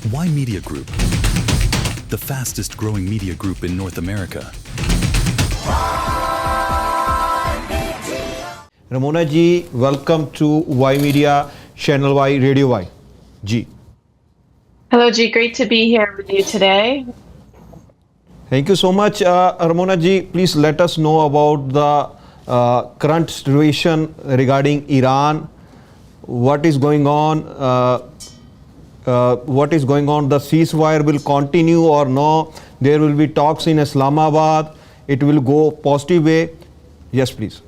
Ymedia Group, the fastest growing media group in North America. Ramona ji, welcome to Ymedia, Channel Y, Radio Y. Ji. Hello, G. Great to be here with you today. Thank you so much. Ramona ji, please let us know about the current situation regarding Iran. What is going on? The ceasefire will continue or no? There will be talks in Islamabad. It will go positive way. Yes, please.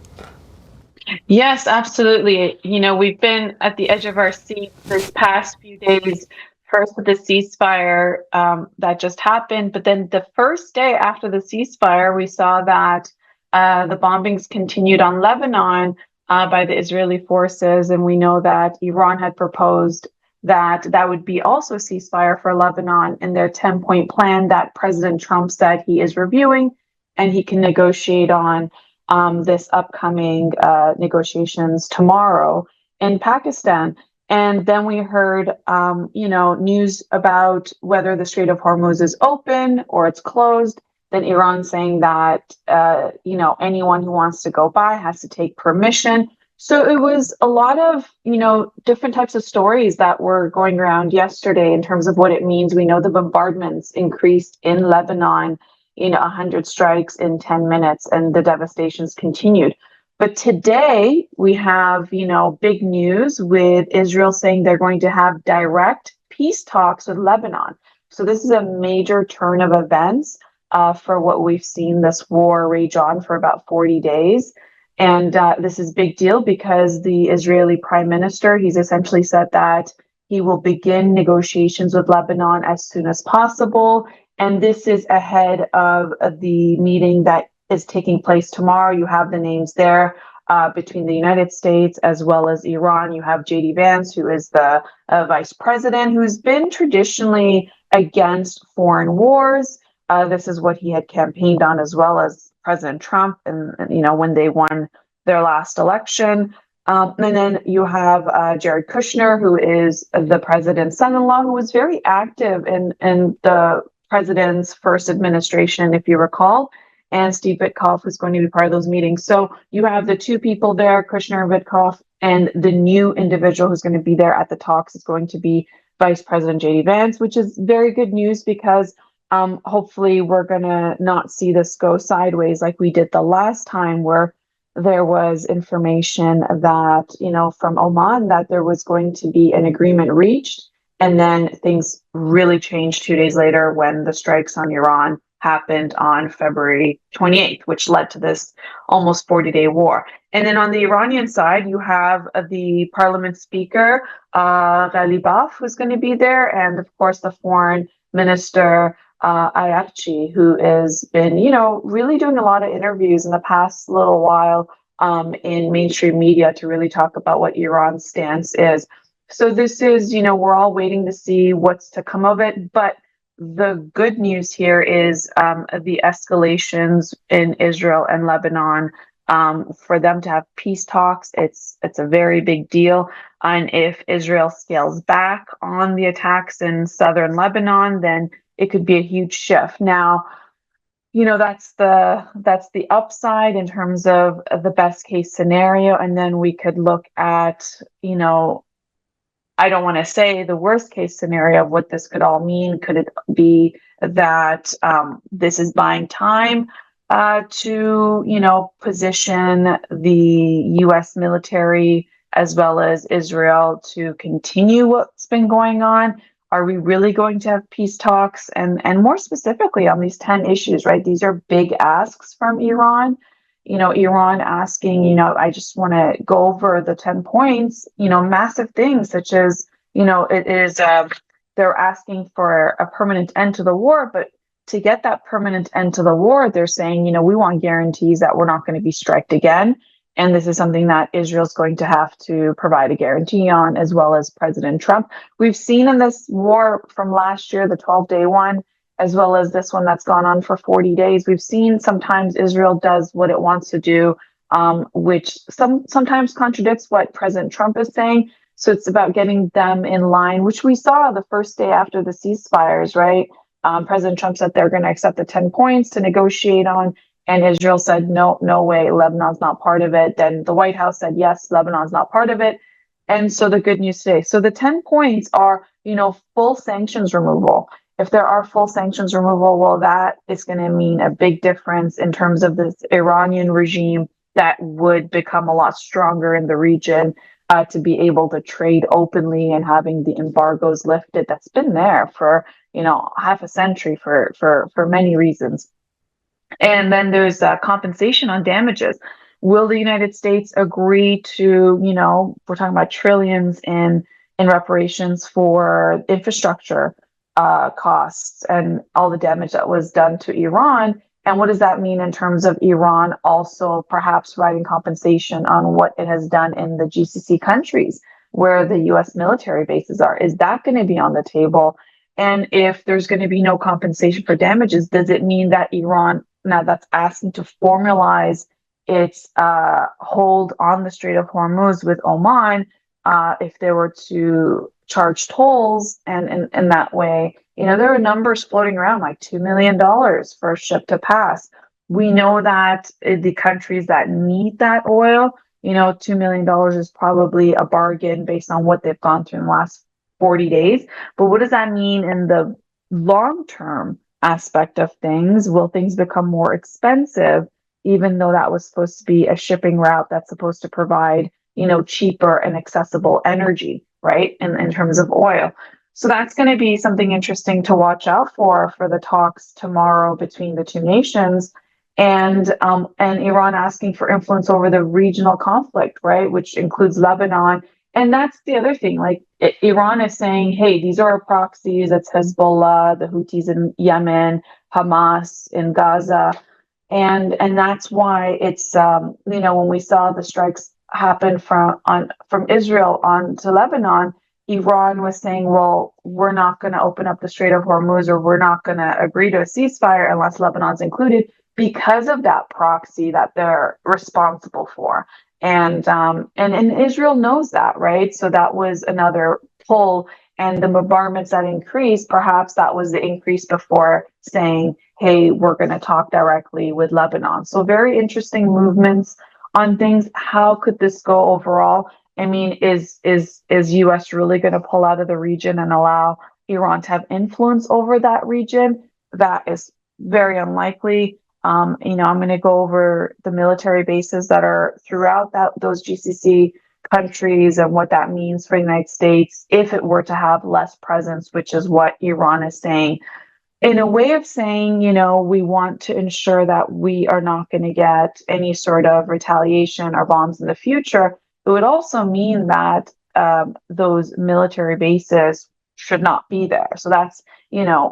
Yes, absolutely. You know, we've been at the edge of our seat this past few days. First with the ceasefire that just happened, but then the first day after the ceasefire, we saw that the bombings continued on Lebanon by the Israeli forces, and we know that Iran had proposed that that would be also a ceasefire for Lebanon in their 10-point plan that President Trump said he is reviewing and he can negotiate on this upcoming negotiations tomorrow in Pakistan. And then we heard, news about whether the Strait of Hormuz is open or it's closed. Then Iran saying that, anyone who wants to go by has to take permission. So it was a lot of, different types of stories that were going around yesterday in terms of what it means. We know the bombardments increased in Lebanon, 100 strikes in 10 minutes, and the devastations continued. But today we have, big news with Israel saying they're going to have direct peace talks with Lebanon. So this is a major turn of events for what we've seen this war rage on for about 40 days. And this is a big deal because the Israeli prime minister, he's essentially said that he will begin negotiations with Lebanon as soon as possible. And this is ahead of the meeting that is taking place tomorrow. You have the names there between the United States as well as Iran. You have J.D. Vance, who is the vice president, who's been traditionally against foreign wars. This is what he had campaigned on, as well as President Trump, and when they won their last election. And then you have Jared Kushner, who is the president's son-in-law, who was very active in the president's first administration, if you recall, and Steve Witkoff, who's going to be part of those meetings. So you have the two people there, Kushner and Witkoff, and the new individual who's going to be there at the talks is going to be Vice President J.D. Vance, which is very good news because hopefully we're going to not see this go sideways like we did the last time, where there was information that, from Oman, that there was going to be an agreement reached. And then things really changed 2 days later when the strikes on Iran happened on February 28th, which led to this almost 40-day war. And then on the Iranian side, you have the parliament speaker, Ghalibaf, who's going to be there. And of course, the foreign minister, Ayakchi, who has been, really doing a lot of interviews in the past little while in mainstream media to really talk about what Iran's stance is. So this is, we're all waiting to see what's to come of it. But the good news here is the escalations in Israel and Lebanon. For them to have peace talks, it's a very big deal. And if Israel scales back on the attacks in southern Lebanon, then it could be a huge shift. Now, that's the upside in terms of the best case scenario. And then we could look at, I don't want to say the worst case scenario of what this could all mean. Could it be that this is buying time to, position the U.S. military as well as Israel to continue what's been going on? Are we really going to have peace talks? And more specifically on these 10 issues, right? These are big asks from Iran. Iran asking, I just want to go over the 10 points, massive things such as, it is, they're asking for a permanent end to the war. But to get that permanent end to the war, they're saying, we want guarantees that we're not going to be striked again. And this is something that Israel's going to have to provide a guarantee on, as well as President Trump. We've seen in this war from last year, the 12-day one, as well as this one that's gone on for 40 days, we've seen sometimes Israel does what it wants to do, which sometimes contradicts what President Trump is saying. So it's about getting them in line, which we saw the first day after the ceasefires, right? President Trump said they're going to accept the 10 points to negotiate on, and Israel said, no, no way, Lebanon's not part of it. Then the White House said, yes, Lebanon's not part of it. And so the good news today. So the 10 points are, full sanctions removal. If there are full sanctions removal, well, that is going to mean a big difference in terms of this Iranian regime that would become a lot stronger in the region, to be able to trade openly and having the embargoes lifted. That's been there for, half a century for many reasons. And then there's compensation on damages. Will the United States agree to, we're talking about trillions in reparations for infrastructure costs and all the damage that was done to Iran? And what does that mean in terms of Iran also perhaps providing compensation on what it has done in the GCC countries where the US military bases are? Is that going to be on the table? And if there's going to be no compensation for damages, does it mean that Iran, now that's asking to formalize its hold on the Strait of Hormuz with Oman, if they were to charge tolls and in that way, there are numbers floating around like $2 million for a ship to pass. We know that the countries that need that oil, $2 million is probably a bargain based on what they've gone through in the last 40 days. But what does that mean in the long-term aspect of things? Will things become more expensive, even though that was supposed to be a shipping route that's supposed to provide, cheaper and accessible energy, right? In terms of oil. So that's going to be something interesting to watch out for the talks tomorrow between the two nations, and Iran asking for influence over the regional conflict, right, which includes Lebanon. And that's the other thing. Like Iran is saying, hey, these are our proxies. It's Hezbollah, the Houthis in Yemen, Hamas in Gaza, and that's why it's when we saw the strikes happen from Israel on to Lebanon, Iran was saying, well, we're not going to open up the Strait of Hormuz, or we're not going to agree to a ceasefire unless Lebanon's included, because of that proxy that they're responsible for. And Israel knows that, right? So that was another pull. And the bombardments that increased, perhaps that was the increase before saying, hey, we're going to talk directly with Lebanon. So very interesting movements on things. How could this go overall? I mean, is US really going to pull out of the region and allow Iran to have influence over that region? That is very unlikely. I'm going to go over the military bases that are throughout those GCC countries and what that means for the United States if it were to have less presence, which is what Iran is saying. In a way of saying, we want to ensure that we are not going to get any sort of retaliation or bombs in the future. It would also mean that those military bases should not be there. So that's,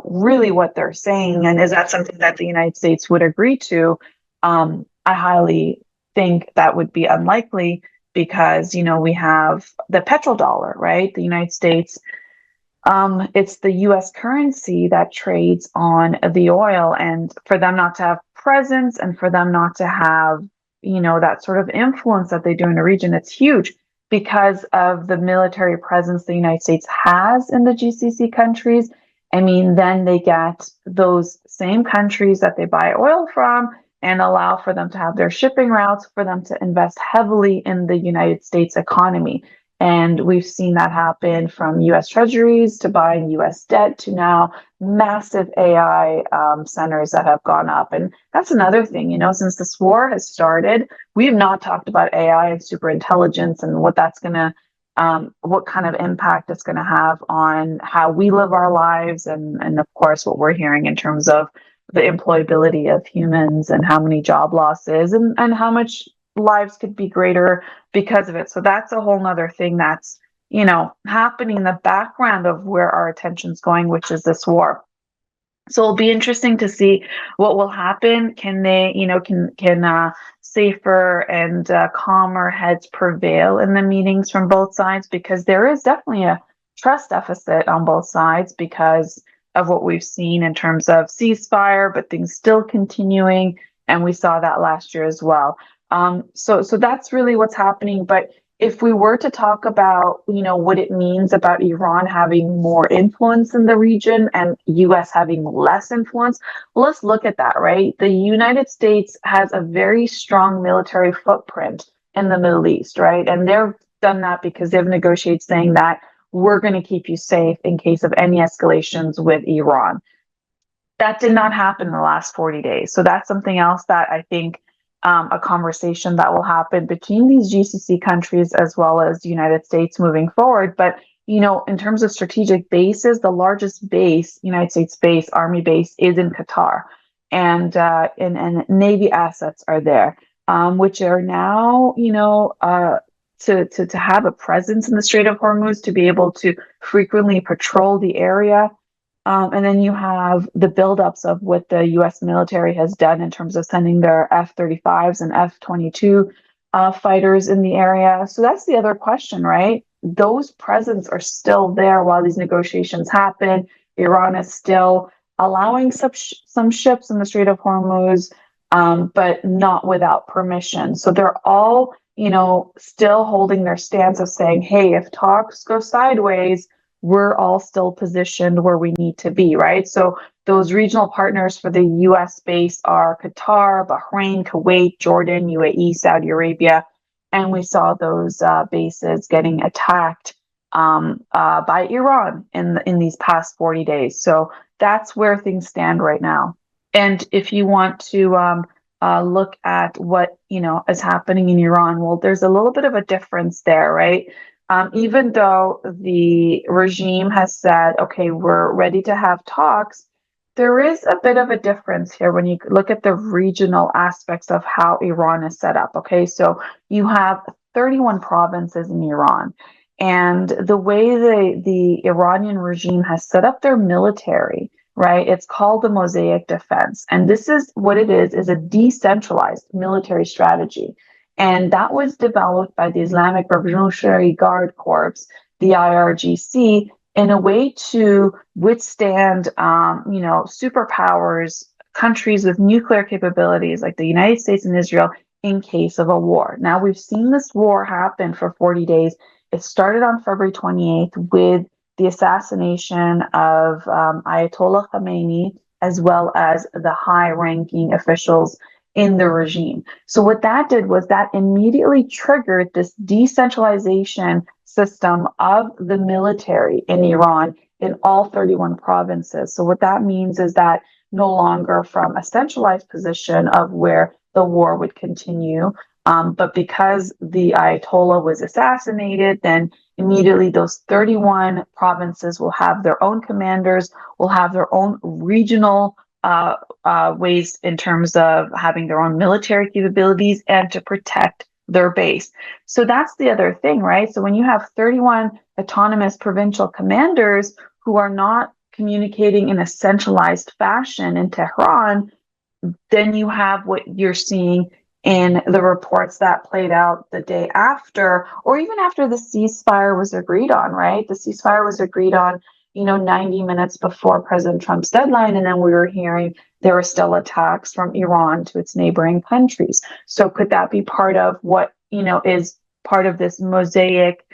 really what they're saying. And is that something that the United States would agree to? I highly think that would be unlikely because, we have the petrodollar, right? The United States, it's the US currency that trades on the oil, and for them not to have presence and for them not to have, that sort of influence that they do in the region, it's huge because of the military presence the United States has in the GCC countries. I mean, then they get those same countries that they buy oil from and allow for them to have their shipping routes, for them to invest heavily in the United States economy. And we've seen that happen from US treasuries to buying US debt to now massive AI centers that have gone up. And that's another thing, since this war has started, we have not talked about AI and superintelligence and what that's going to, what kind of impact it's going to have on how we live our lives. And of course, what we're hearing in terms of the employability of humans and how many job losses and how much lives could be greater because of it. So that's a whole nother thing that's, happening in the background of where our attention's going, which is this war. So it'll be interesting to see what will happen. Can they, can safer and calmer heads prevail in the meetings from both sides? Because there is definitely a trust deficit on both sides because of what we've seen in terms of ceasefire, but things still continuing. And we saw that last year as well. So that's really what's happening. But if we were to talk about, what it means about Iran having more influence in the region and US having less influence, let's look at that, right? The United States has a very strong military footprint in the Middle East, right? And they've done that because they've negotiated saying that we're going to keep you safe in case of any escalations with Iran. That did not happen in the last 40 days. So that's something else that I think a conversation that will happen between these GCC countries as well as the United States moving forward. But, in terms of strategic bases, the largest base, United States base, Army base, is in Qatar. And Navy assets are there, which are now, to have a presence in the Strait of Hormuz, to be able to frequently patrol the area. And then you have the buildups of what the U.S. military has done in terms of sending their F-35s and F-22 fighters in the area. So that's the other question, right? Those presence are still there while these negotiations happen. Iran is still allowing some ships in the Strait of Hormuz, but not without permission. So they're all, still holding their stance of saying, hey, if talks go sideways, we're all still positioned where we need to be, right? So those regional partners for the U.S. base are Qatar, Bahrain, Kuwait, Jordan, UAE, Saudi Arabia, and we saw those bases getting attacked by Iran in these past 40 days. So that's where things stand right now. And if you want to look at what is happening in Iran, well, there's a little bit of a difference there, right? Even though the regime has said, okay, we're ready to have talks, there is a bit of a difference here when you look at the regional aspects of how Iran is set up. Okay, so you have 31 provinces in Iran, and the way the Iranian regime has set up their military, right? It's called the Mosaic Defense, and this is what it is a decentralized military strategy. And that was developed by the Islamic Revolutionary Guard Corps, the IRGC, in a way to withstand, superpowers, countries with nuclear capabilities like the United States and Israel in case of a war. Now, we've seen this war happen for 40 days. It started on February 28th with the assassination of Ayatollah Khamenei, as well as the high-ranking officials in the regime. So what that did was that immediately triggered this decentralization system of the military in Iran in all 31 provinces. So what that means is that no longer from a centralized position of where the war would continue, but because the Ayatollah was assassinated, then immediately those 31 provinces will have their own commanders, will have their own regional ways in terms of having their own military capabilities and to protect their base. So that's the other thing, right? So when you have 31 autonomous provincial commanders who are not communicating in a centralized fashion in Tehran, then you have what you're seeing in the reports that played out the day after, or even after the ceasefire was agreed on, right? The ceasefire was agreed on 90 minutes before President Trump's deadline. And then we were hearing there were still attacks from Iran to its neighboring countries. So could that be part of what, is part of this mosaic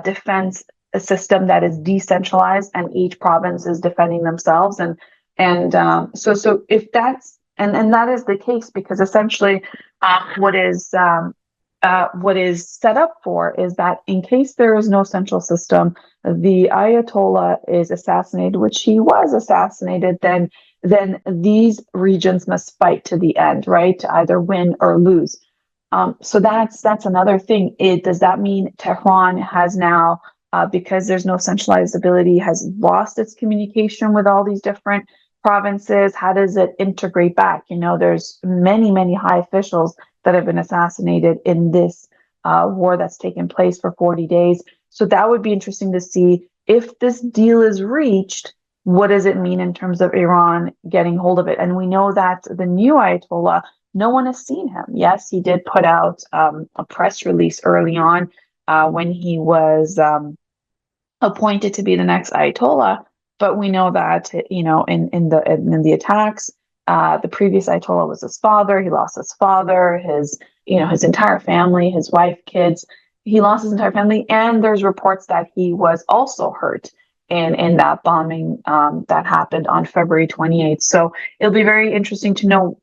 defense system that is decentralized and each province is defending themselves? So if that's, and that is the case, because essentially what is set up for is that in case there is no central system, the Ayatollah is assassinated, which he was assassinated, then these regions must fight to the end, right? To either win or lose. So that's another thing. Does that mean Tehran has now, because there's no centralized ability, has lost its communication with all these different provinces? How does it integrate back? There's many high officials that have been assassinated in this war that's taken place for 40 days. So that would be interesting to see if this deal is reached. What does it mean in terms of Iran getting hold of it? And we know that the new Ayatollah, no one has seen him. Yes, he did put out a press release early on when he was appointed to be the next Ayatollah. But we know that in the attacks, the previous Ayatollah was his father. He lost his father, his entire family, his wife, kids. he lost his entire family, and there's reports that he was also hurt in that bombing that happened on February 28th. So it'll be very interesting to know,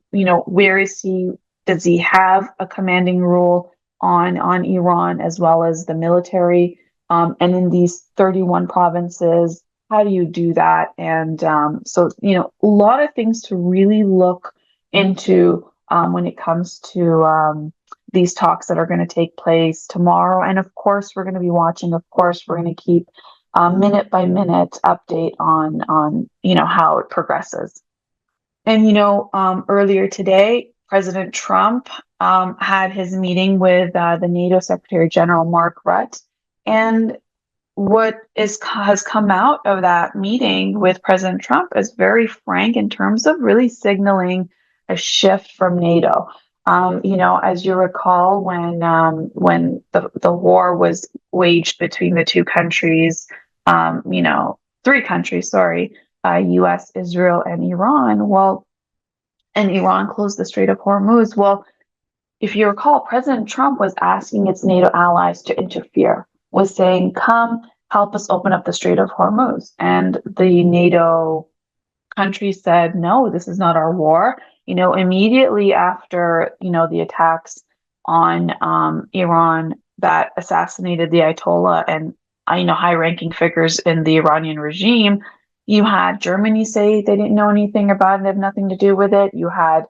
where is he? Does he have a commanding role on Iran as well as the military? And in these 31 provinces, how do you do that? And so, a lot of things to really look into when it comes to these talks that are going to take place tomorrow. And of course, we're going to be watching. Of course, we're going to keep minute by minute update on how it progresses. And earlier today, President Trump had his meeting with the NATO Secretary General Mark Rutte, and what has come out of that meeting with President Trump is very frank in terms of really signaling a shift from NATO. As you recall, when the war was waged between the two countries, three countries, sorry, U.S., Israel, and Iran. Well, and Iran closed the Strait of Hormuz. Well, if you recall, President Trump was asking its NATO allies to interfere, was saying, come help us open up the Strait of Hormuz. And the NATO countries said, no, this is not our war. Immediately after, the attacks on Iran that assassinated the Ayatollah and, high-ranking figures in the Iranian regime, you had Germany say they didn't know anything about it, they have nothing to do with it. You had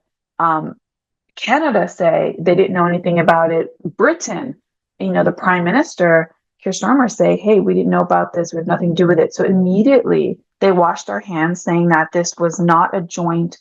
Canada say they didn't know anything about it. Britain, the Prime Minister, Keir Starmer, say, hey, we didn't know about this, we have nothing to do with it. So immediately they washed their hands, saying that this was not a joint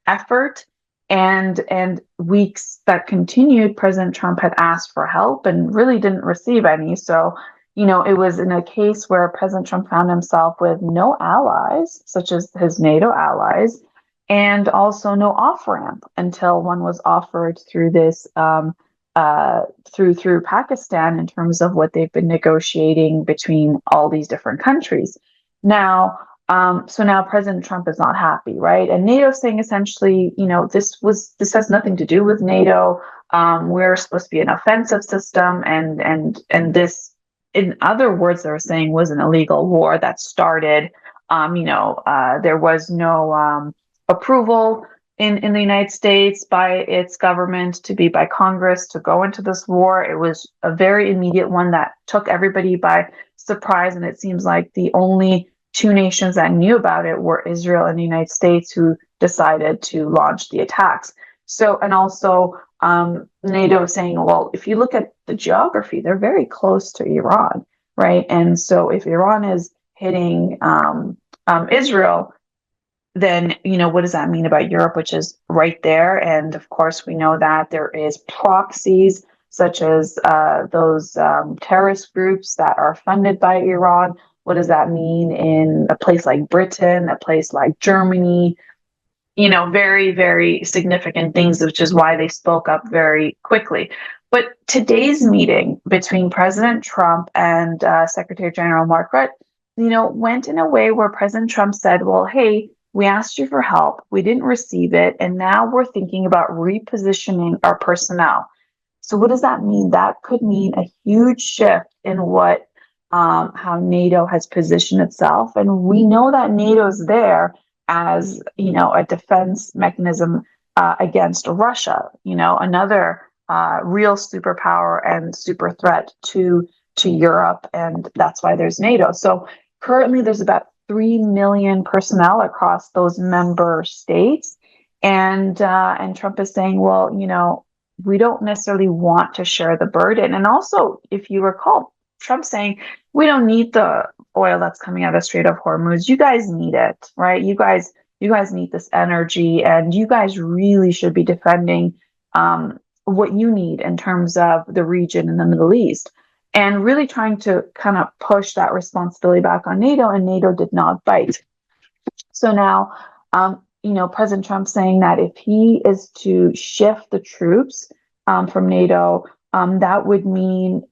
effort. And weeks that continued, President Trump had asked for help and really didn't receive any. So, it was in a case where President Trump found himself with no allies, such as his NATO allies, and also no off-ramp until one was offered through this through Pakistan in terms of what they've been negotiating between all these different countries. Now, so now President Trump is not happy, right? And NATO saying essentially, this has nothing to do with NATO. We're supposed to be an offensive system, and this, in other words, they were saying, was an illegal war that started. There was no approval in the United States by its government by Congress to go into this war. It was a very immediate one that took everybody by surprise, and it seems like the only two nations that knew about it were Israel and the United States, who decided to launch the attacks. So, and also NATO saying, well, if you look at the geography, they're very close to Iran, right? And so if Iran is hitting Israel, then, what does that mean about Europe, which is right there? And of course, we know that there is proxies, such as those terrorist groups that are funded by Iran. What does that mean in a place like Britain, a place like Germany? Very, very significant things, which is why they spoke up very quickly. But today's meeting between President Trump and Secretary General Mark Rutte, went in a way where President Trump said, well, hey, we asked you for help, we didn't receive it, and now we're thinking about repositioning our personnel. So what does that mean? That could mean a huge shift in how NATO has positioned itself. And we know that NATO's there as, a defense mechanism against Russia, another real superpower and super threat to Europe. And that's why there's NATO. So currently there's about 3 million personnel across those member states. And Trump is saying, well, we don't necessarily want to share the burden. And also, if you recall, Trump saying, we don't need the oil that's coming out of the Strait of Hormuz. You guys need it, right? You guys need this energy, and you guys really should be defending what you need in terms of the region in the Middle East, and really trying to kind of push that responsibility back on NATO, and NATO did not bite. So now, President Trump saying that if he is to shift the troops from NATO, that would mean,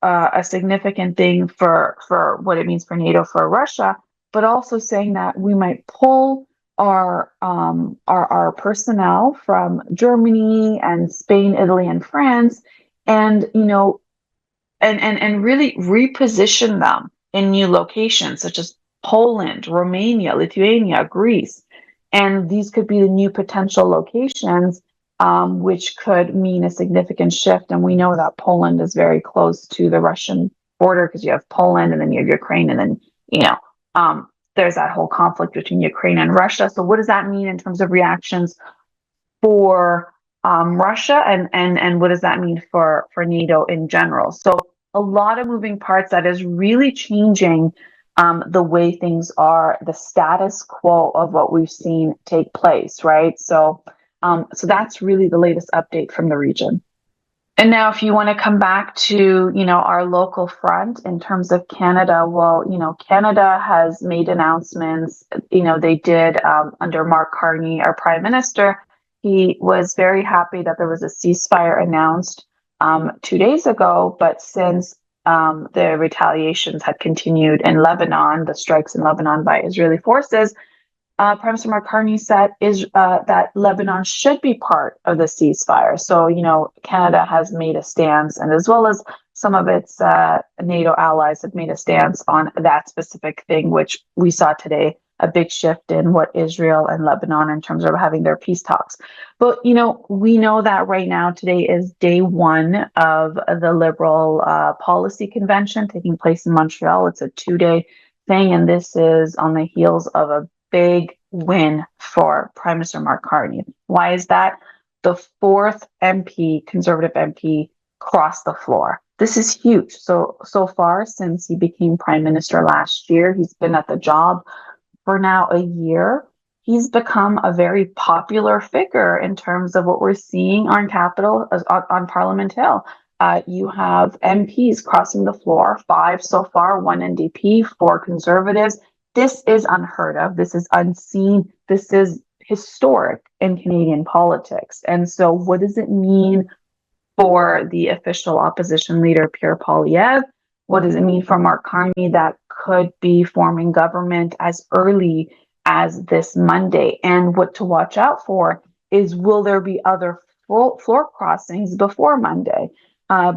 a significant thing for what it means for NATO for Russia, but also saying that we might pull our personnel from Germany and Spain, Italy, and France, and and really reposition them in new locations such as Poland, Romania, Lithuania, Greece. And these could be the new potential locations, which could mean a significant shift. And we know that Poland is very close to the Russian border because you have Poland and then you have Ukraine, and then, you know, there's that whole conflict between Ukraine and Russia. So what does that mean in terms of reactions for Russia, and what does that mean for NATO in general? So a lot of moving parts that is really changing the way things are, the status quo of what we've seen take place, right? So so that's really the latest update from the region. And now, if you want to come back to, our local front in terms of Canada, well, Canada has made announcements. They did under Mark Carney, our Prime Minister. He was very happy that there was a ceasefire announced 2 days ago, but since the retaliations had continued in Lebanon, the strikes in Lebanon by Israeli forces, Prime Minister Mark Carney said that Lebanon should be part of the ceasefire. So, Canada has made a stance, and as well as some of its NATO allies have made a stance on that specific thing, which we saw today, a big shift in what Israel and Lebanon in terms of having their peace talks. But, we know that right now, today is day one of the Liberal Policy Convention taking place in Montreal. It's a 2-day thing, and this is on the heels of a big win for Prime Minister Mark Carney. Why is that? The fourth MP, Conservative MP, crossed the floor. This is huge. So far, since he became Prime Minister last year, he's been at the job for now a year. He's become a very popular figure in terms of what we're seeing on Capitol, on Parliament Hill. You have MPs crossing the floor, 5 so far, 1 NDP, 4 Conservatives. This is unheard of. This is unseen. This is historic in Canadian politics. And so what does it mean for the official opposition leader, Pierre Poilievre? What does it mean for Mark Carney that could be forming government as early as this Monday? And what to watch out for is, will there be other floor crossings before Monday?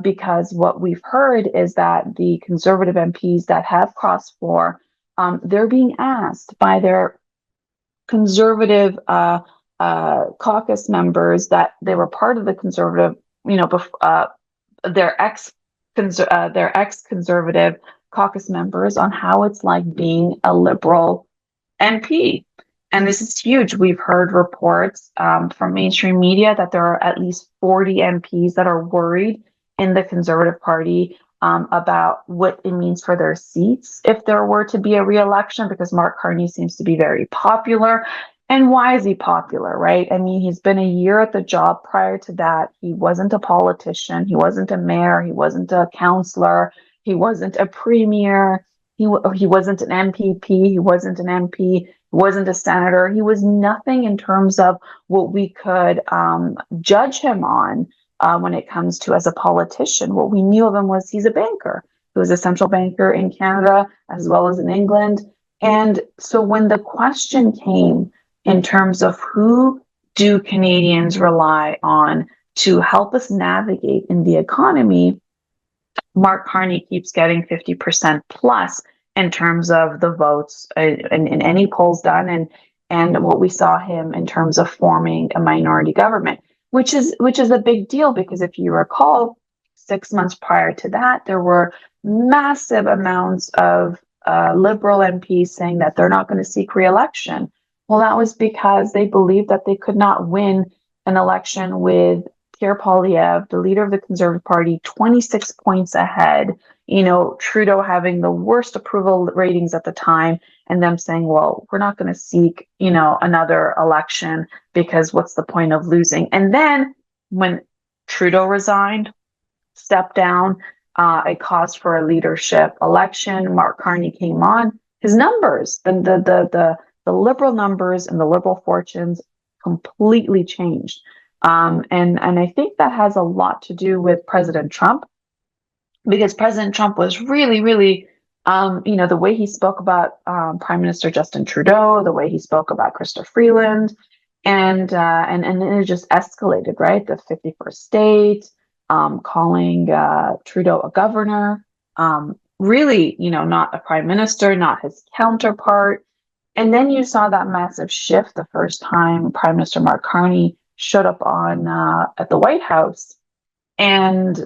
Because what we've heard is that the Conservative MPs that have crossed floor, they're being asked by their Conservative caucus members that they were part of the Conservative, their ex-Conservative caucus members, on how it's like being a Liberal MP. And this is huge. We've heard reports from mainstream media that there are at least 40 MPs that are worried in the Conservative Party about what it means for their seats if there were to be a re-election, because Mark Carney seems to be very popular. And why is he popular, right? I mean, he's been a year at the job. Prior to that, he wasn't a politician. He wasn't a mayor. He wasn't a councillor. He wasn't a premier. He wasn't an MPP. He wasn't an MP. He wasn't a senator. He was nothing in terms of what we could judge him on. When it comes to as a politician, what we knew of him was he's a banker. He was a central banker in Canada as well as in England. And so when the question came in terms of who do Canadians rely on to help us navigate in the economy, Mark Carney keeps getting 50% plus in terms of the votes in any polls done, and what we saw him in terms of forming a minority government. Which is a big deal, because if you recall, 6 months prior to that, there were massive amounts of Liberal MPs saying that they're not going to seek re-election. Well, that was because they believed that they could not win an election with Pierre Poilievre, the leader of the Conservative Party, 26 points ahead. Trudeau having the worst approval ratings at the time, and them saying, well, we're not going to seek, another election, because what's the point of losing? And then when Trudeau resigned, stepped down, it caused for a leadership election. Mark Carney came on. His numbers, the Liberal numbers and the Liberal fortunes completely changed. And I think that has a lot to do with President Trump, because President Trump was really, really, the way he spoke about Prime Minister Justin Trudeau, the way he spoke about Chrysler Freeland, and then it just escalated, right? The 51st state, calling Trudeau a governor, really, not a prime minister, not his counterpart. And then you saw that massive shift the first time Prime Minister Mark Carney showed up on at the White House. And,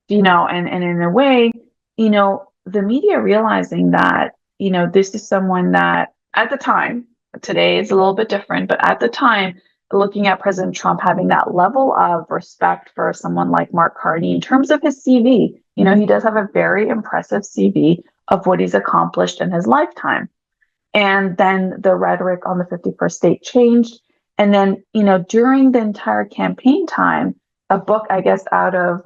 and in a way, the media realizing that, this is someone that at the time, today is a little bit different, but at the time, looking at President Trump having that level of respect for someone like Mark Carney in terms of his CV, he does have a very impressive CV of what he's accomplished in his lifetime. And then the rhetoric on the 51st state changed. And then, during the entire campaign time, a book, I guess, out of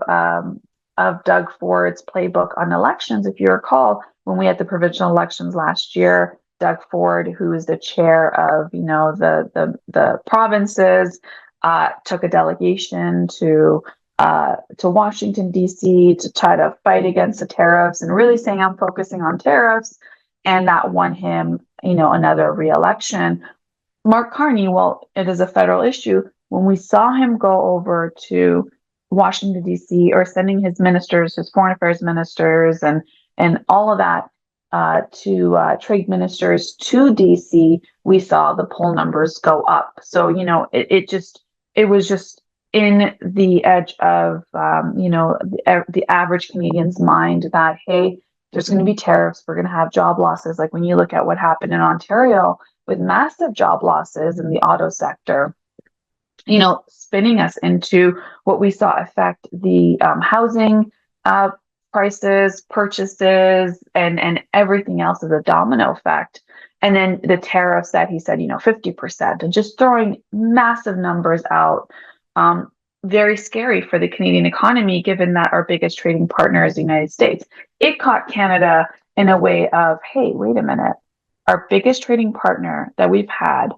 Doug Ford's playbook on elections, if you recall, when we had the provincial elections last year, Doug Ford, who is the chair of, the provinces, took a delegation to Washington, D.C. to try to fight against the tariffs and really saying, I'm focusing on tariffs. And that won him, another re-election. Mark Carney, well, it is a federal issue. When we saw him go over to Washington, D.C., or sending his ministers, his foreign affairs ministers, and all of that to trade ministers to D.C., we saw the poll numbers go up. So, it was just in the edge of, the average Canadian's mind that, hey, there's going to be tariffs. We're going to have job losses. Like when you look at what happened in Ontario with massive job losses in the auto sector, spinning us into what we saw affect the housing prices, purchases, and everything else as a domino effect. And then the tariffs that he said, 50%, and just throwing massive numbers out. Very scary for the Canadian economy, given that our biggest trading partner is the United States. It caught Canada in a way of, hey, wait a minute, our biggest trading partner that we've had,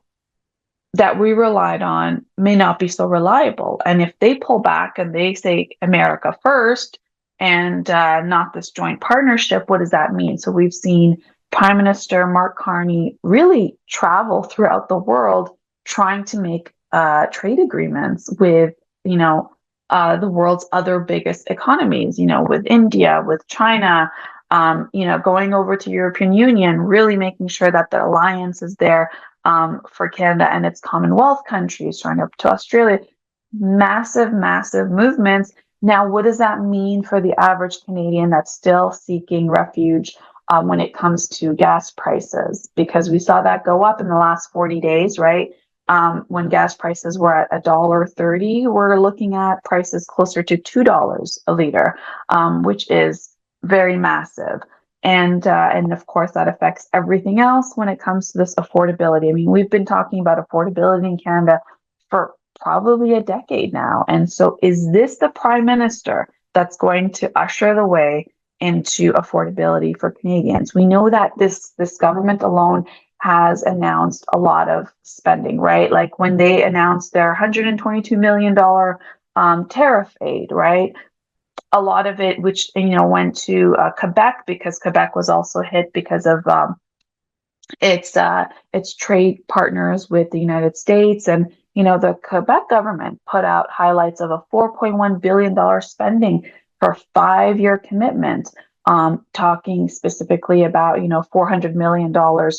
that we relied on, may not be so reliable. And if they pull back and they say America first and not this joint partnership, what does that mean? So we've seen Prime Minister Mark Carney really travel throughout the world trying to make trade agreements with the world's other biggest economies, with India, with China, going over to European Union, really making sure that the alliance is there for Canada and its Commonwealth countries, trying up to Australia. Massive, massive movements. Now, what does that mean for the average Canadian that's still seeking refuge when it comes to gas prices? Because we saw that go up in the last 40 days, right? When gas prices were at $1.30, we're looking at prices closer to $2 a liter, which is very massive. And of course, that affects everything else when it comes to this affordability. I mean, we've been talking about affordability in Canada for probably a decade now. And so is this the Prime Minister that's going to usher the way into affordability for Canadians? We know that this government alone has announced a lot of spending, right? Like when they announced their $122 million tariff aid, right? A lot of it, which, went to Quebec, because Quebec was also hit because of its trade partners with the United States. And, the Quebec government put out highlights of a $4.1 billion spending for a 5-year commitment. Talking specifically about, $400 million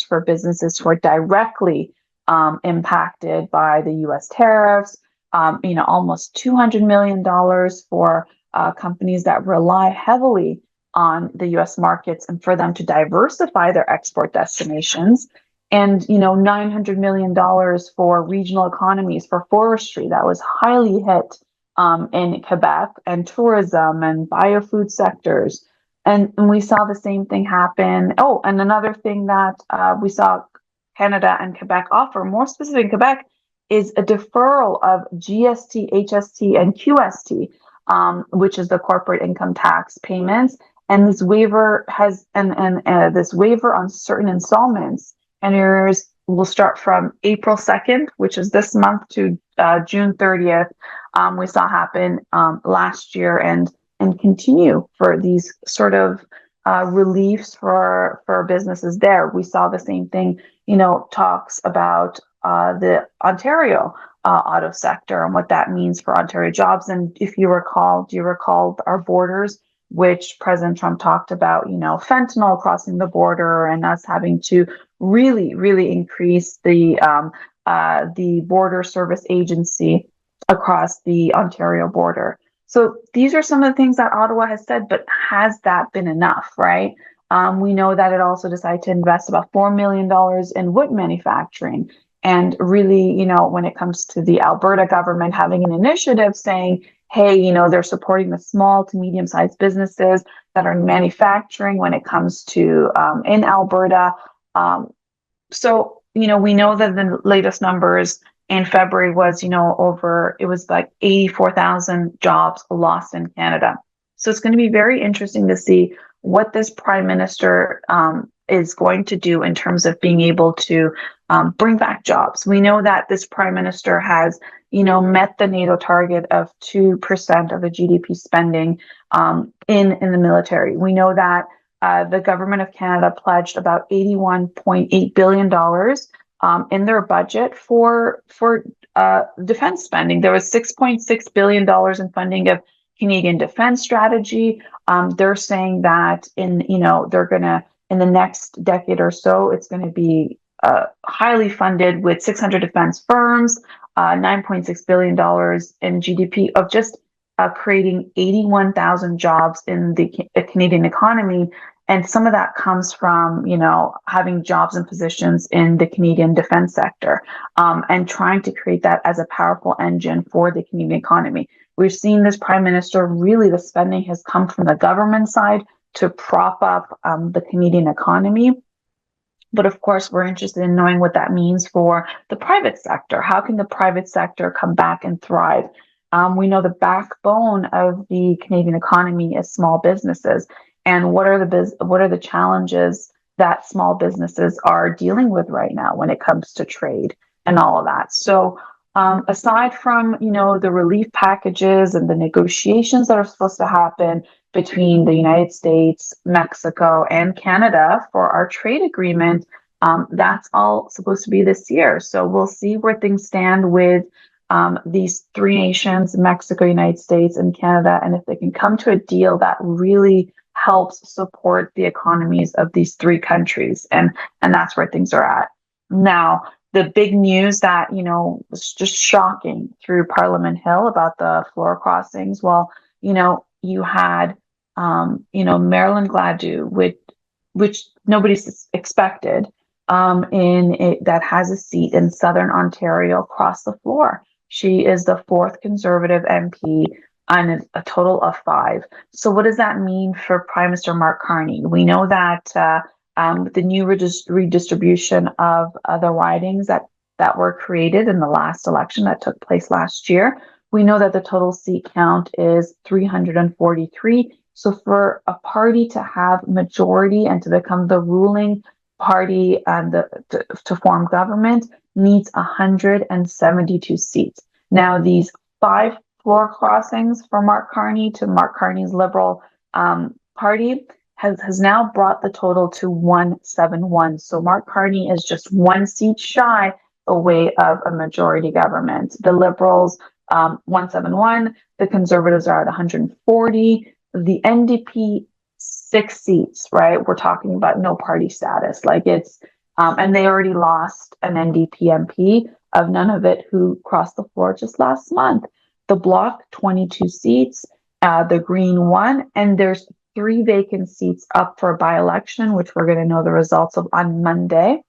for businesses who are directly impacted by the U.S. tariffs, almost $200 million for companies that rely heavily on the U.S. markets and for them to diversify their export destinations. And, $900 million for regional economies, for forestry that was highly hit in Quebec, and tourism and biofood sectors. And we saw the same thing happen. Oh, and another thing that we saw Canada and Quebec offer, more specific in Quebec, is a deferral of GST, HST, and QST, which is the corporate income tax payments. And this waiver has, this waiver on certain installments and arrears will start from April 2nd, which is this month, to June 30th. We saw happen last year and continue for these sort of reliefs for businesses there. We saw the same thing, talks about the Ontario auto sector and what that means for Ontario jobs. And if you recall, do you recall our borders, which President Trump talked about, fentanyl crossing the border and us having to really, really increase the border service agency across the Ontario border. So these are some of the things that Ottawa has said, but has that been enough, right? We know that it also decided to invest about $4 million in wood manufacturing. And really, when it comes to the Alberta government having an initiative saying, hey, they're supporting the small to medium-sized businesses that are manufacturing when it comes to in Alberta. So, we know that the latest numbers in February was, it was like 84,000 jobs lost in Canada. So it's going to be very interesting to see what this prime minister is going to do in terms of being able to bring back jobs. We know that this prime minister has, met the NATO target of 2% of the GDP spending in the military. We know that the government of Canada pledged about $81.8 billion in their budget for defense spending. There was $6.6 billion in funding of Canadian defense strategy. They're saying that in the next decade or so, it's going to be highly funded with 600 defense firms, $9.6 billion in GDP of just creating 81,000 jobs in the Canadian economy. And some of that comes from, having jobs and positions in the Canadian defense sector and trying to create that as a powerful engine for the Canadian economy. We've seen this prime minister, really the spending has come from the government side to prop up the Canadian economy. But of course, we're interested in knowing what that means for the private sector. How can the private sector come back and thrive? We know the backbone of the Canadian economy is small businesses. And what are the challenges that small businesses are dealing with right now when it comes to trade and all of that? So aside from, the relief packages and the negotiations that are supposed to happen between the United States, Mexico, and Canada for our trade agreement, that's all supposed to be this year. So we'll see where things stand with these three nations, Mexico, United States, and Canada, and if they can come to a deal that really helps support the economies of these three countries. And that's where things are at. Now, the big news that, was just shocking through Parliament Hill about the floor crossings. Well, you had, Marilyn Gladu, which nobody expected, that has a seat in Southern Ontario, cross the floor. She is the fourth Conservative MP on a total of 5. So what does that mean for Prime Minister Mark Carney? We know that the new redistribution of the ridings that were created in the last election that took place last year, we know that the total seat count is 343. So for a party to have majority and to become the ruling party and to form government needs 172 seats. Now, these 5 floor crossings for Mark Carney to Mark Carney's Liberal Party has now brought the total to 171. So Mark Carney is just 1 seat shy away of a majority government. The Liberals, 171. The Conservatives are at 140. The NDP, 6 seats, right? We're talking about no party status. Like it's, and they already lost an NDP MP of Nunavut who crossed the floor just last month. The Bloc, 22 seats, the Green 1, and there's 3 vacant seats up for a by-election, which we're going to know the results of on Monday.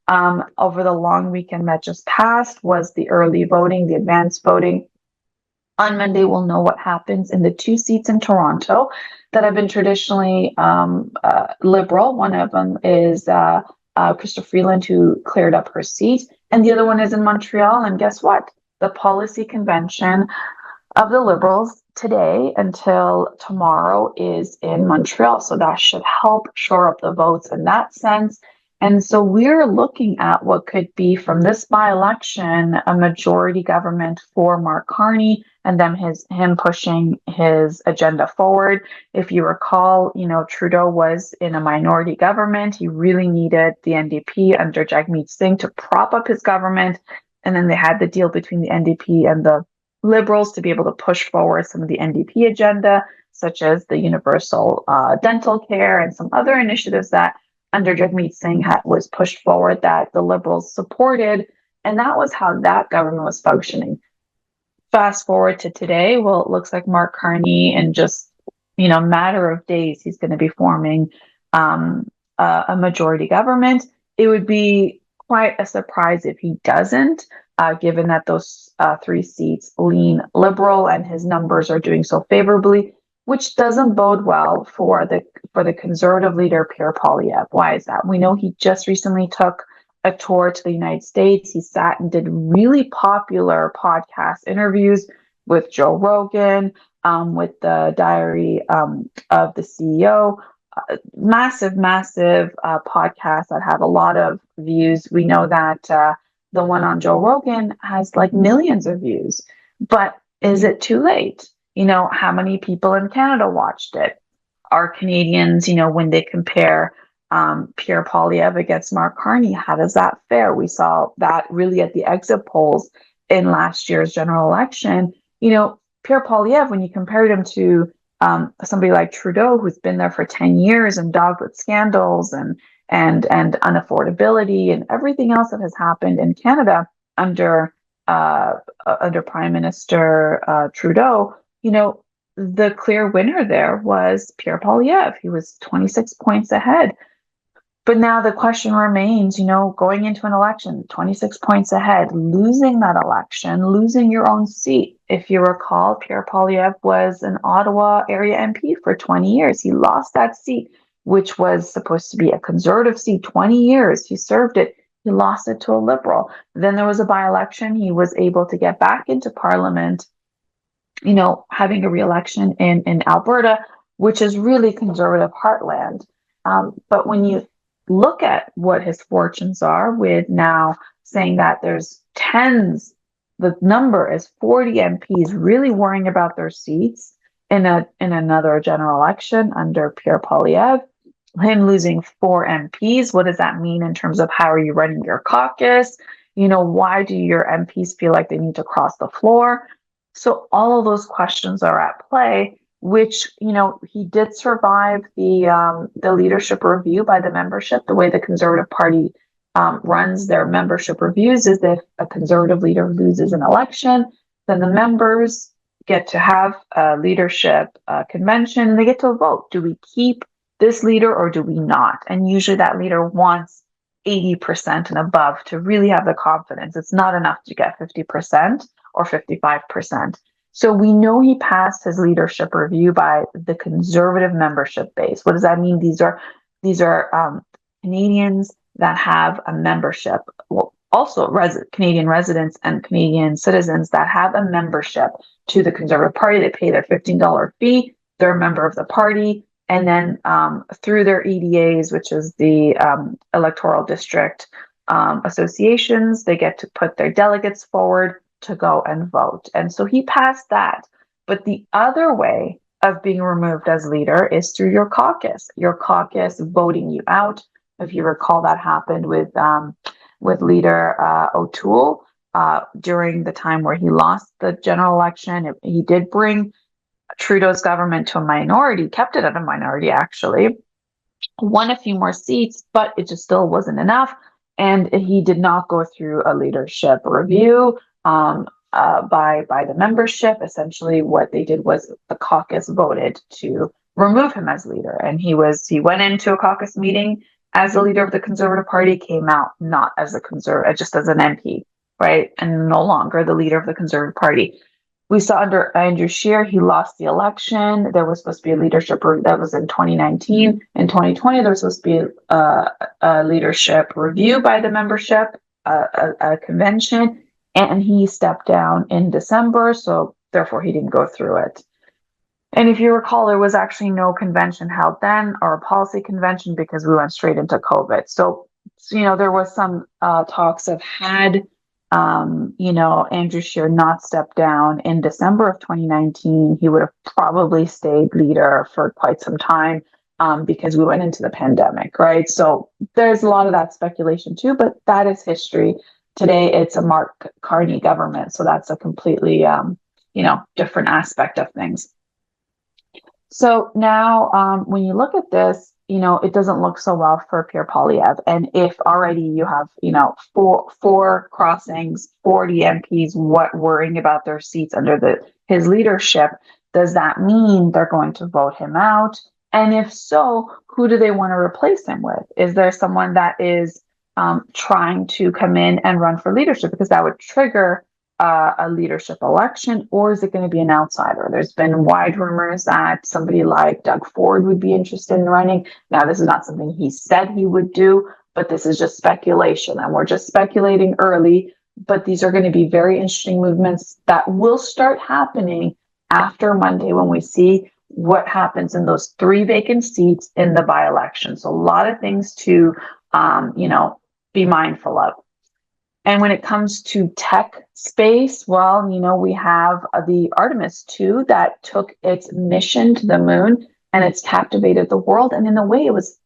Over the long weekend that just passed was the early voting, the advanced voting. On Monday, we'll know what happens in the 2 seats in Toronto that have been traditionally Liberal. One of them is Krista Freeland, who cleared up her seat, and the other one is in Montreal. And guess what? The policy convention of the Liberals today until tomorrow is in Montreal. So that should help shore up the votes in that sense. And so we're looking at what could be from this by-election a majority government for Mark Carney and then him pushing his agenda forward. If you recall, Trudeau was in a minority government. He really needed the NDP under Jagmeet Singh to prop up his government. And then they had the deal between the NDP and the Liberals to be able to push forward some of the NDP agenda, such as the universal dental care and some other initiatives that under Jagmeet Singh was pushed forward that the Liberals supported. And that was how that government was functioning. Fast forward to today, well, it looks like Mark Carney, in just matter of days, he's going to be forming a majority government. It would be quite a surprise if he doesn't, given that those 3 seats lean Liberal and his numbers are doing so favorably, which doesn't bode well for the Conservative leader Pierre Poilievre. Why is that? We know he just recently took a tour to the United States. He sat and did really popular podcast interviews with Joe Rogan, with the Diary of the CEO. Massive podcasts that have a lot of views. We know that the one on Joe Rogan has like millions of views. But is it too late? How many people in Canada watched it? Are Canadians, when they compare Pierre Poilievre against Mark Carney, how does that fare? We saw that really at the exit polls in last year's general election. Pierre Poilievre, when you compared him to somebody like Trudeau, who's been there for 10 years and dogged with scandals and unaffordability and everything else that has happened in Canada under Prime Minister Trudeau, the clear winner there was Pierre Poilievre. He was 26 points ahead. But now the question remains, going into an election, 26 points ahead, losing that election, losing your own seat. If you recall, Pierre Poilievre was an Ottawa area MP for 20 years. He lost that seat, which was supposed to be a Conservative seat, 20 years. He served it. He lost it to a Liberal. Then there was a by-election. He was able to get back into Parliament, having a re-election in Alberta, which is really Conservative heartland. But when you look at what his fortunes are, with now saying that there's tens, the number is 40 MPs really worrying about their seats in another general election under Pierre Poilievre, him losing 4 MPs. What does that mean in terms of how are you running your caucus? Why do your MPs feel like they need to cross the floor? So all of those questions are at play, which, he did survive the leadership review by the membership. The way the Conservative Party runs their membership reviews is if a Conservative leader loses an election, then the members get to have a leadership convention and they get to vote. Do we keep this leader or do we not? And usually that leader wants 80% and above to really have the confidence. It's not enough to get 50% or 55%. So we know he passed his leadership review by the Conservative membership base. What does that mean? These are Canadians that have a membership. Well, also Canadian residents and Canadian citizens that have a membership to the Conservative Party. They pay their $15 fee. They're a member of the party. And then through their EDAs, which is the electoral district associations, they get to put their delegates forward to go and vote. And so he passed that. But the other way of being removed as leader is through your caucus voting you out. If you recall, that happened with Leader O'Toole during the time where he lost the general election. He did bring Trudeau's government to a minority, kept it at a minority actually, won a few more seats, but it just still wasn't enough. And he did not go through a leadership review by the membership. Essentially, what they did was the caucus voted to remove him as leader, and he went into a caucus meeting as the leader of the Conservative Party, came out not as just as an MP, right, and no longer the leader of the Conservative Party. We saw under Andrew Scheer, he lost the election. There was supposed to be a leadership that was in 2019. In 2020, there was supposed to be a leadership review by the membership, a convention, and he stepped down in December, so therefore he didn't go through it. And if you recall, there was actually no convention held then, or a policy convention, because we went straight into COVID. So there was some talks of had Andrew Scheer not stepped down in December of 2019, he would have probably stayed leader for quite some time because we went into the pandemic, right? So there's a lot of that speculation too, but that is history. Today, it's a Mark Carney government, so that's a completely, different aspect of things. So now, when you look at this, it doesn't look so well for Pierre Poilievre. And if already you have, four crossings, 40 MPs, worrying about their seats under his leadership, does that mean they're going to vote him out? And if so, who do they want to replace him with? Is there someone that is trying to come in and run for leadership? Because that would trigger a leadership election, or is it going to be an outsider? There's been wide rumors that somebody like Doug Ford would be interested in running. Now, this is not something he said he would do, but this is just speculation, and we're just speculating early. But these are going to be very interesting movements that will start happening after Monday, when we see what happens in those 3 vacant seats in the by-election. So a lot of things to, be mindful of. And when it comes to tech space, well, we have the Artemis 2 that took its mission to the moon, and it's captivated the world. And in a way, it was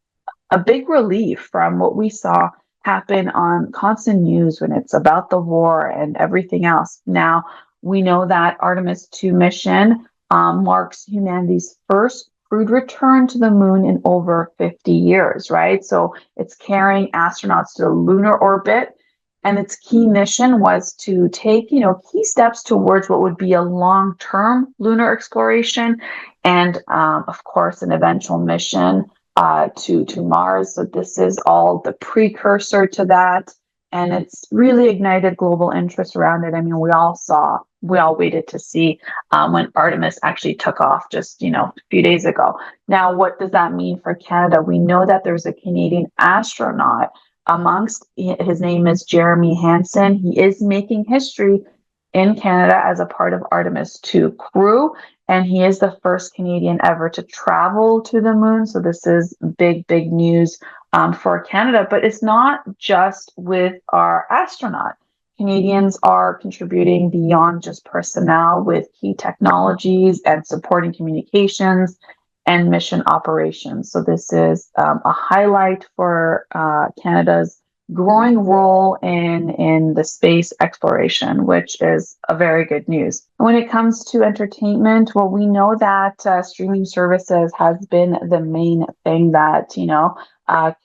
a big relief from what we saw happen on constant news when it's about the war and everything else. Now, we know that Artemis 2 mission marks humanity's first crewed return to the moon in over 50 years, right? So it's carrying astronauts to the lunar orbit. And its key mission was to take, key steps towards what would be a long-term lunar exploration, and of course, an eventual mission to Mars. So this is all the precursor to that, and it's really ignited global interest around it. I mean, we all waited to see when Artemis actually took off just, a few days ago. Now, what does that mean for Canada? We know that there's a Canadian astronaut his name is Jeremy Hansen. He is making history in Canada as a part of Artemis 2 crew, and he is the first Canadian ever to travel to the moon. So this is big, big news for Canada. But it's not just with our astronaut. Canadians are contributing beyond just personnel with key technologies and supporting communications and mission operations. So this is a highlight for Canada's growing role in the space exploration, which is a very good news. When it comes to entertainment, well, we know that streaming services has been the main thing that,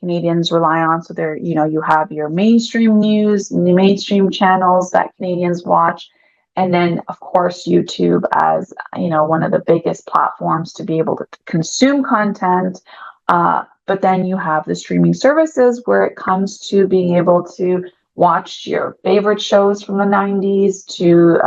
Canadians rely on. So there, you have your mainstream news, the mainstream channels that Canadians watch. And then, of course, YouTube as, one of the biggest platforms to be able to consume content. But then you have the streaming services where it comes to being able to watch your favorite shows from the 90s to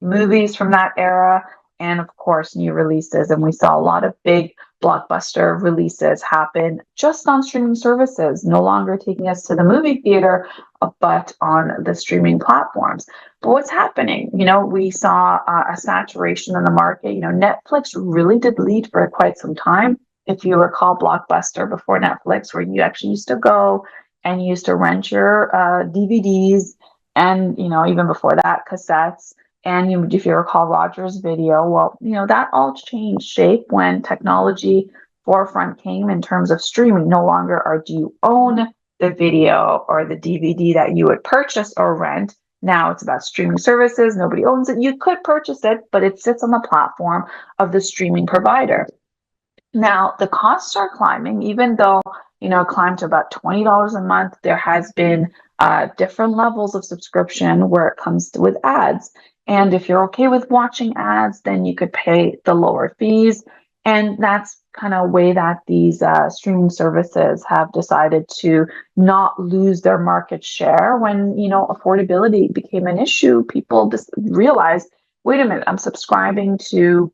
movies from that era, and of course, new releases. And we saw a lot of big blockbuster releases happen just on streaming services, no longer taking us to the movie theater, but on the streaming platforms. But what's happening? We saw a saturation in the market. Netflix really did lead for quite some time. If you recall Blockbuster before Netflix, where you actually used to go and you used to rent your DVDs, and, even before that, cassettes. And if you recall Rogers Video, well, that all changed shape when technology forefront came in terms of streaming. No longer do you own the video or the DVD that you would purchase or rent. Now it's about streaming services. Nobody owns it. You could purchase it, but it sits on the platform of the streaming provider. Now, the costs are climbing, even though, it climbed to about $20 a month. There has been different levels of subscription where it comes with ads. And if you're okay with watching ads, then you could pay the lower fees. And that's kind of a way that these streaming services have decided to not lose their market share. When, affordability became an issue, people just realized, wait a minute, I'm subscribing to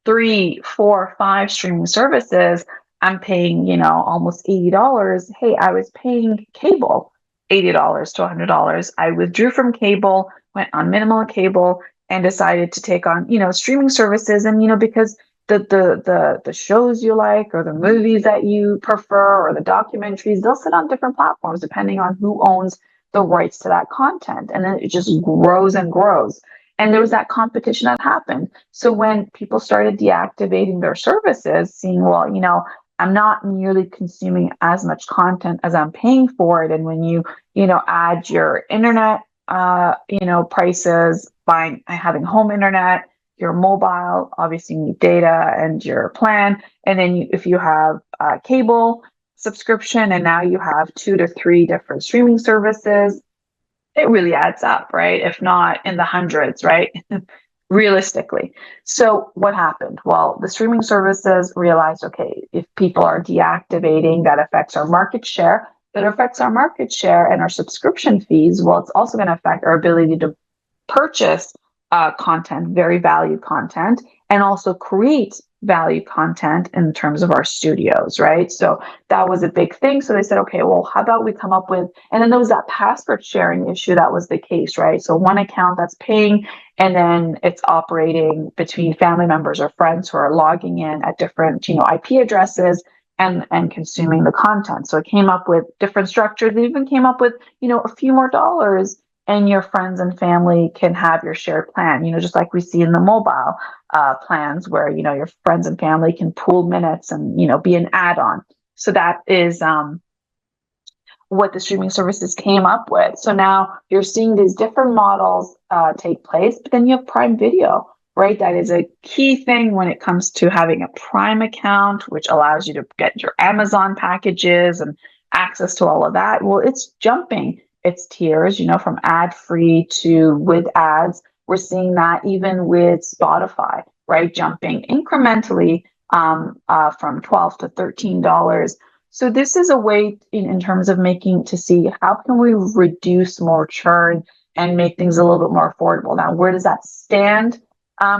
3, 4, 5 streaming services. I'm paying, almost $80. Hey, I was paying cable $80 to $100. I withdrew from cable, went on minimal cable, and decided to take on, streaming services. And, because the shows you like, or the movies that you prefer, or the documentaries, they'll sit on different platforms depending on who owns the rights to that content. And then it just grows and grows. And there was that competition that happened. So when people started deactivating their services, seeing, well, I'm not nearly consuming as much content as I'm paying for it. And when you add your internet, prices, having home internet, your mobile, obviously you need data and your plan. And then if you have cable subscription, and now you have 2 to 3 different streaming services, it really adds up, right? If not in the hundreds, right? Realistically. So what happened? Well, the streaming services realized, okay, if people are deactivating, that affects our market share. That affects our market share and our subscription fees. Well, it's also going to affect our ability to purchase content, very valued content, and also create value content in terms of our studios, right? So that was a big thing. So they said, okay, well, how about we come up with, and then there was that password sharing issue that was the case, right? So one account that's paying, and then it's operating between family members or friends who are logging in at different, IP addresses and consuming the content. So it came up with different structures. They even came up with, a few more dollars, and your friends and family can have your shared plan, just like we see in the mobile plans where, your friends and family can pool minutes and, be an add-on. So that is what the streaming services came up with. So now you're seeing these different models take place, but then you have Prime Video, right? That is a key thing when it comes to having a Prime account, which allows you to get your Amazon packages and access to all of that. Well, it's jumping its tiers, from ad-free to with ads. We're seeing that even with Spotify, right? Jumping incrementally from $12 to $13. So this is a way in terms of making to see how can we reduce more churn and make things a little bit more affordable. Now, where does that stand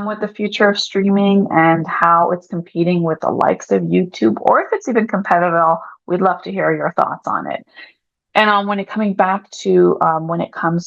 with the future of streaming and how it's competing with the likes of YouTube, or if it's even competitive? We'd love to hear your thoughts on it. And when it comes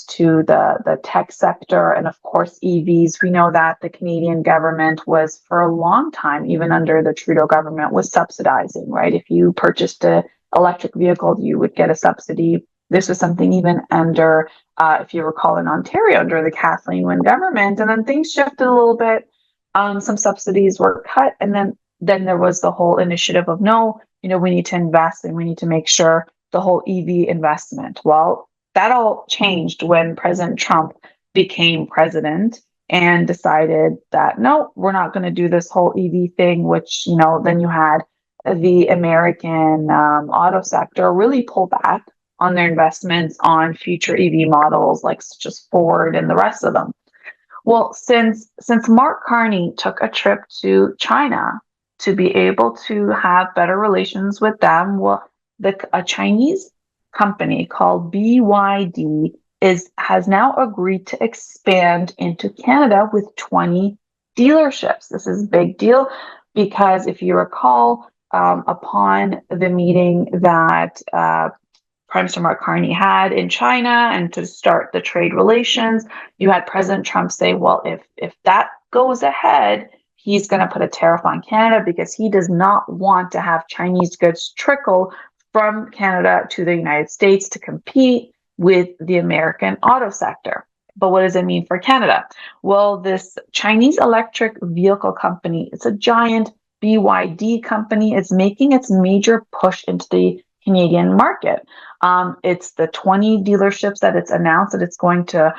to the tech sector and of course EVs, we know that the Canadian government was for a long time, even under the Trudeau government, was subsidizing, right? If you purchased an electric vehicle, you would get a subsidy. This was something even under, if you recall, in Ontario under the Kathleen Wynne government, and then things shifted a little bit. Some subsidies were cut, and then there was the whole initiative of no, we need to invest and we need to make sure the whole EV investment. Well, that all changed when President Trump became president and decided that, no, we're not going to do this whole EV thing, which, then you had the American auto sector really pull back on their investments on future EV models, like such as Ford and the rest of them. Well, since Mark Carney took a trip to China to be able to have better relations with them, well, a Chinese company called BYD has now agreed to expand into Canada with 20 dealerships. This is a big deal because if you recall, upon the meeting that Prime Minister Mark Carney had in China and to start the trade relations, you had President Trump say, well, if that goes ahead, he's going to put a tariff on Canada because he does not want to have Chinese goods trickle from Canada to the United States to compete with the American auto sector. But what does it mean for Canada? Well, this Chinese electric vehicle company, it's a giant BYD company, is making its major push into the Canadian market. It's the 20 dealerships that it's announced that it's going to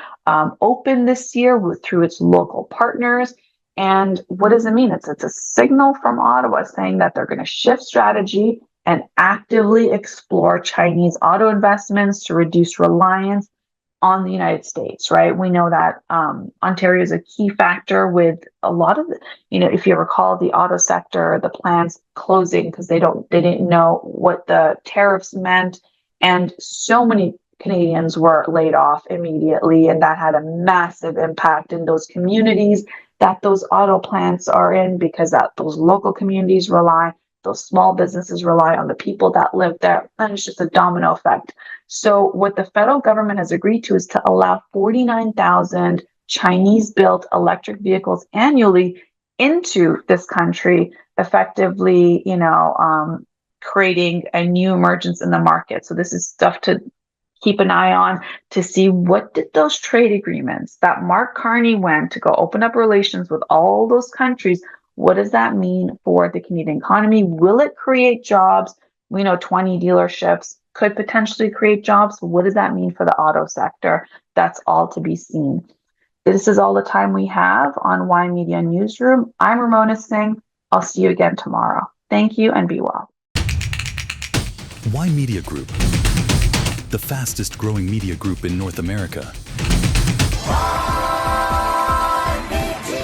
open this year through its local partners. And what does it mean? It's a signal from Ottawa saying that they're going to shift strategy and actively explore Chinese auto investments to reduce reliance on the United States, right? We know that Ontario is a key factor with a lot of, if you recall the auto sector, the plants closing because they didn't know what the tariffs meant. And so many Canadians were laid off immediately. And that had a massive impact in those communities that those auto plants are in, because those local communities those small businesses rely on the people that live there, and it's just a domino effect. So what the federal government has agreed to is to allow 49,000 Chinese-built electric vehicles annually into this country, effectively, creating a new emergence in the market. So this is stuff to keep an eye on to see what did those trade agreements that Mark Carney went to go open up relations with all those countries, What does that mean for the Canadian economy? Will it create jobs? We know 20 dealerships could potentially create jobs. What does that mean for the auto sector? That's all to be seen. This is all the time we have on Ymedia Newsroom. I'm Ramona Singh. I'll see you again tomorrow. Thank you and be well. Ymedia Group, the fastest growing media group in North America.